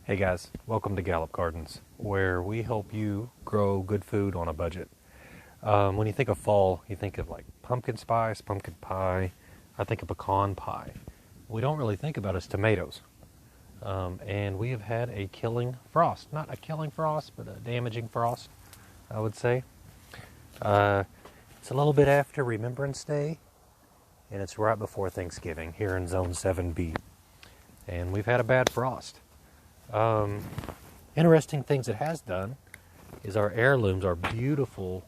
Hey guys, welcome to Gallup Gardens, where we help you grow good food on a budget. When you think of fall, you think of like pumpkin spice, pumpkin pie. I think of pecan pie. We don't really think about is tomatoes. And we have had a killing frost. Not a killing frost, but a damaging frost, I would say. It's a little bit after Remembrance Day, and it's right before Thanksgiving here in Zone 7B. And we've had a bad frost. Interesting things it has done is our heirlooms, our beautiful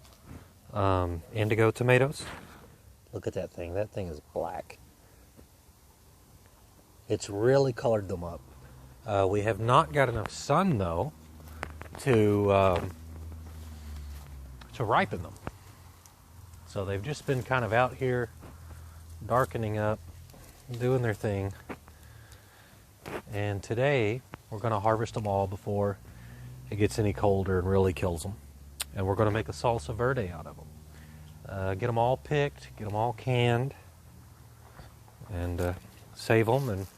indigo tomatoes. Look at that thing. That thing is black. It's really colored them up. We have not got enough sun, though, to ripen them. So they've just been kind of out here darkening up, doing their thing. And today we're going to harvest them all before it gets any colder and really kills them. And we're going to make a salsa verde out of them. Get them all picked, get them all canned, and save them. And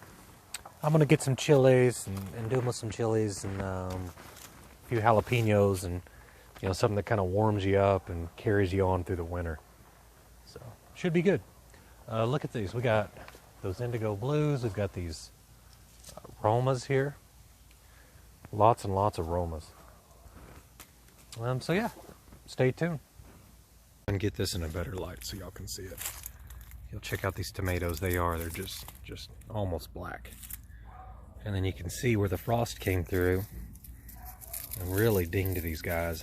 I'm going to get some chilies and do them with some chilies and a few jalapenos and something that kind of warms you up and carries you on through the winter. So should be good. Look at these. We got those indigo blues. We've got these aromas here. Lots and lots of aromas. So yeah, stay tuned. And get this in a better light so y'all can see it. You'll check out these tomatoes. They're just almost black. And then you can see where the frost came through and really dinged these guys.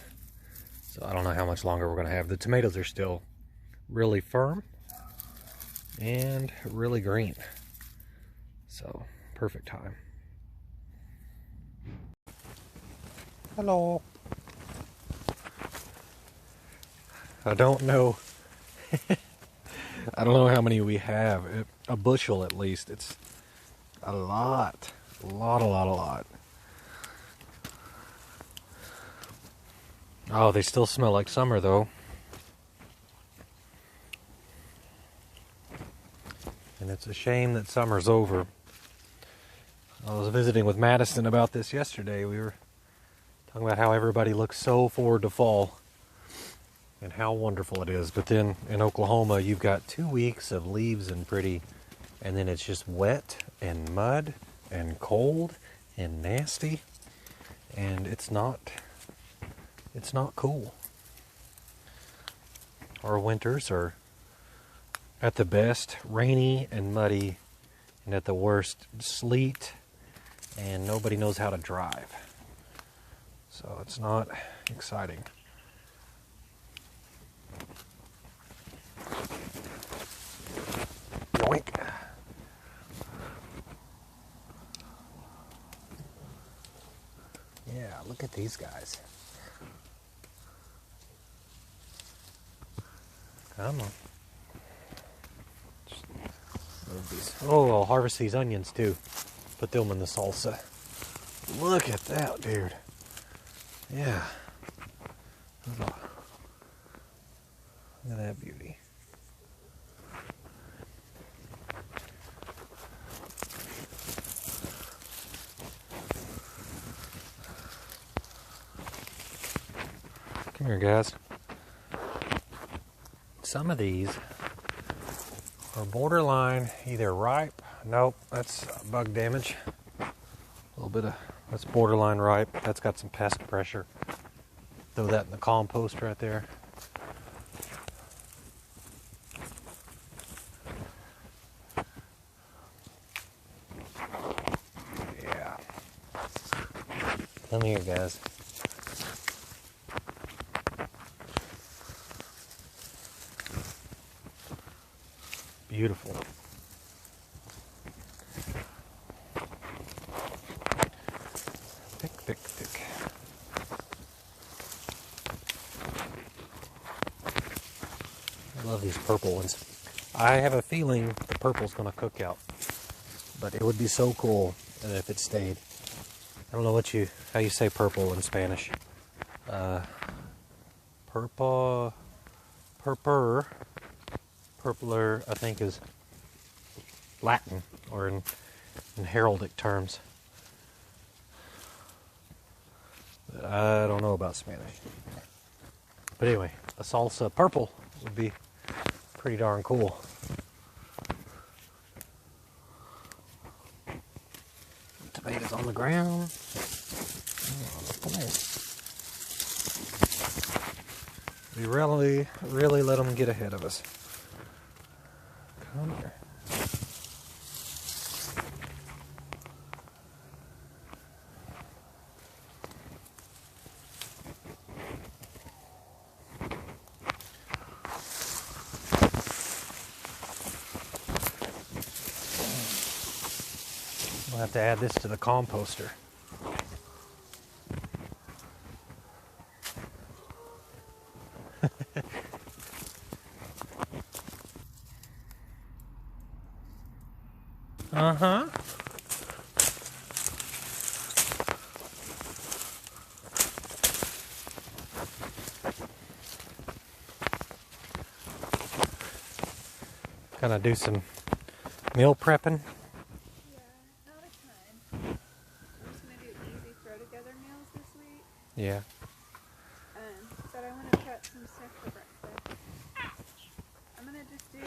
So I don't know how much longer we're going to have. The tomatoes are still really firm and really green. So perfect time. Hello. I don't know. I don't know how many we have. A bushel at least. It's a lot. A lot. Oh, they still smell like summer though. And it's a shame that summer's over. I was visiting with Madison about this yesterday. We were talking about how everybody looks so forward to fall and how wonderful it is. But then in Oklahoma, you've got 2 weeks of leaves and pretty, and then it's just wet and mud and cold and nasty, and it's not cool. Our winters are at the best rainy and muddy, and at the worst sleet, and nobody knows how to drive. So it's not exciting. Yoink. Yeah, look at these guys. Come on. Just move these. Oh, I'll harvest these onions too. Put them in the salsa. Look at that, dude. Yeah. Look at that beauty. Come here, guys. Some of these are borderline either ripe. Nope, that's bug damage. A little bit of that's borderline ripe. That's got some pest pressure. Throw that in the compost right there. Yeah. Come here, guys. Beautiful. Pick. I love these purple ones. I have a feeling the purple's going to cook out, but it would be so cool if it stayed. I don't know how you say purple in Spanish. Purpler, I think, is Latin, or in heraldic terms. I don't know about Spanish. But anyway, a salsa purple would be pretty darn cool. Tomatoes on the ground. We really let them get ahead of us. Come here. We'll have to add this to the composter. Uh-huh. Gonna do some meal prepping. Yeah, not a ton. I'm just gonna do easy throw together meals this week. Yeah. But I want to cut some stuff for breakfast. I'm gonna just do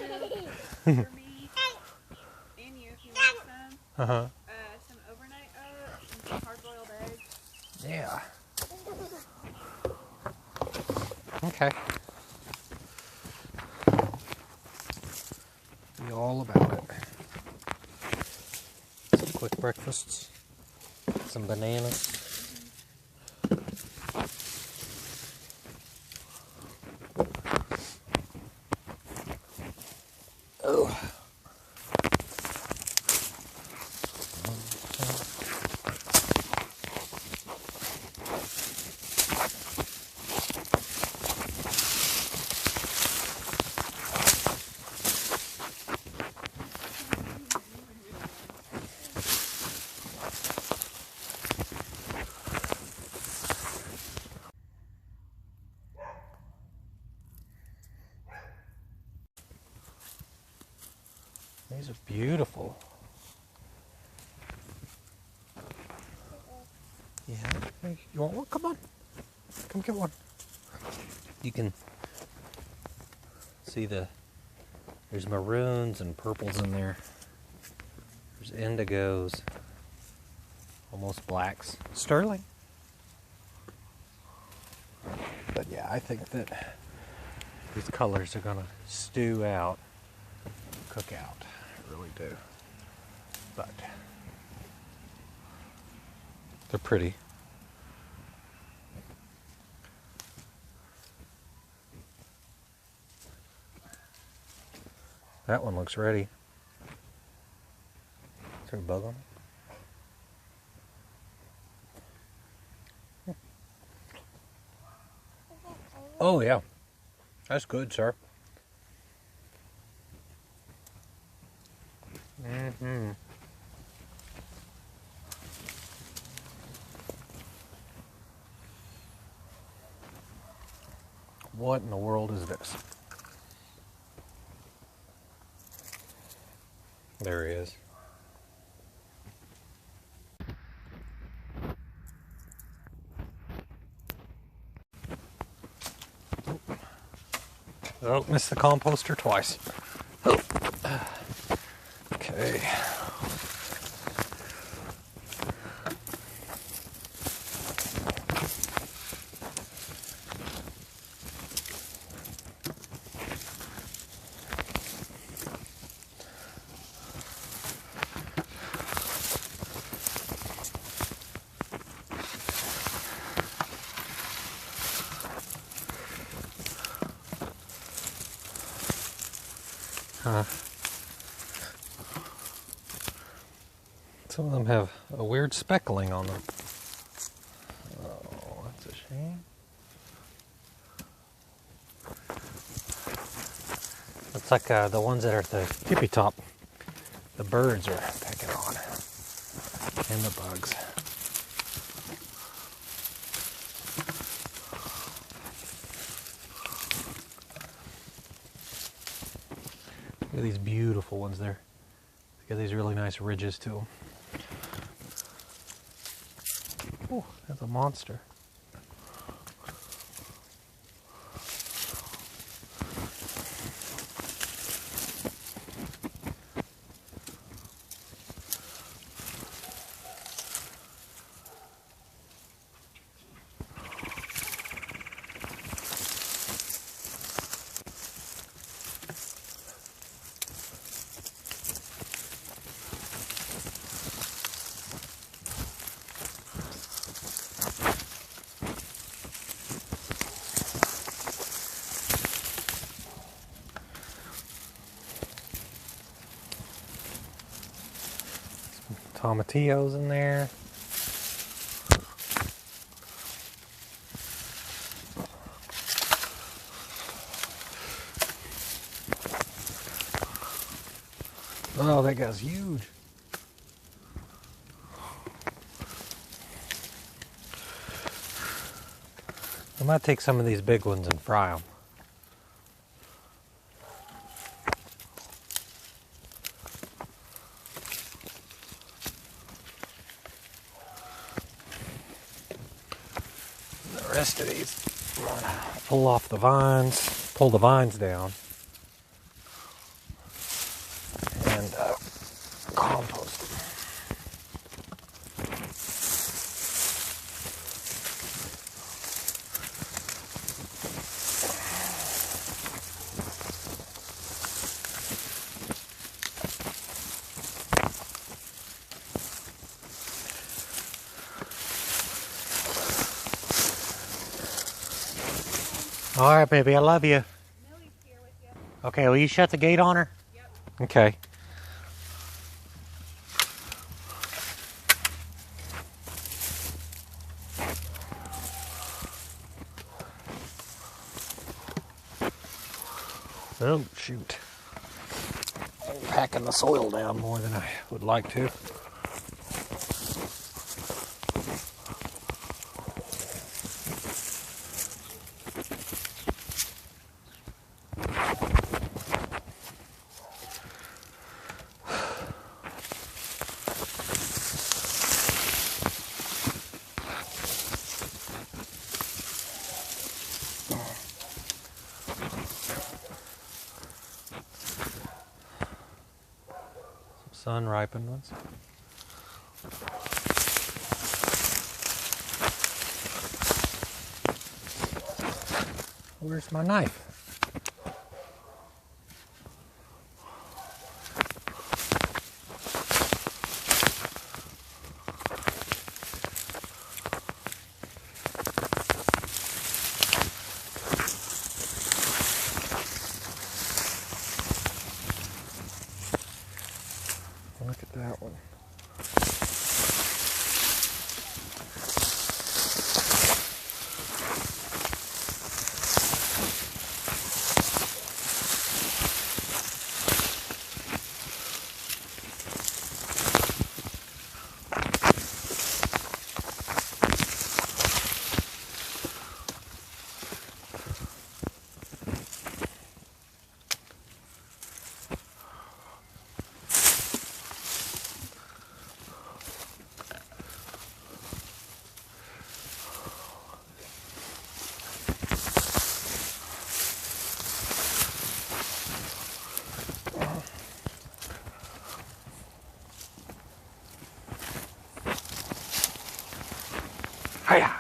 for me and you if you want some. Uh-huh. Some overnight oats and some hard-boiled eggs. Yeah. Okay. Be all about it. Some quick breakfasts. Some bananas. Oh. These are beautiful. Yeah. Hey, you want one? Come on. Come get one. You can see there's maroons and purples in there. There's indigos. Almost blacks. Sterling. But yeah, I think that these colors are gonna stew out, cook out. I really do. But they're pretty. That one looks ready. Is there a bug on it? Oh yeah. That's good, sir. Mm-hmm. What in the world is this? There he is. Oh, missed the composter twice. Oh. Okay. Some of them have a weird speckling on them. Oh, that's a shame. Looks like the ones that are at the tippy top, the birds are pecking on, and the bugs. Look at these beautiful ones there. They got these really nice ridges to them. Oh, that's a monster. tomatillos in there. Oh, that guy's huge. I might take some of these big ones and fry them. The rest of these, I'm gonna pull off the vines, pull the vines down, and compost them. All right, baby, I love you. Millie's here with you. Okay, will you shut the gate on her? Yep. Okay. Oh, shoot. I'm packing the soil down more than I would like to. Sun ripened ones. Where's my knife? Look at that one. Hiya!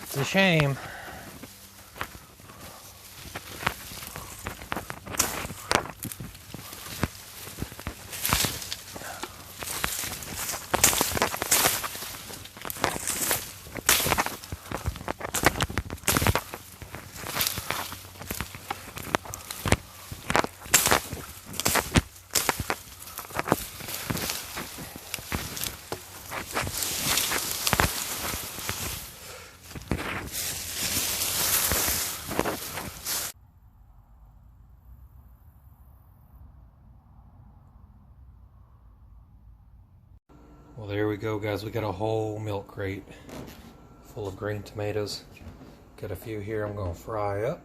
It's a shame. Well, there we go, guys. We got a whole milk crate full of green tomatoes. Got a few here I'm going to fry up.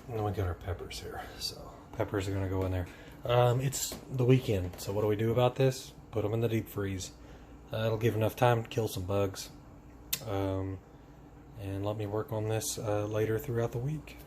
And then we got our peppers here. So, peppers are going to go in there. It's the weekend, so what do we do about this? Put them in the deep freeze. It'll give enough time to kill some bugs. And let me work on this later throughout the week.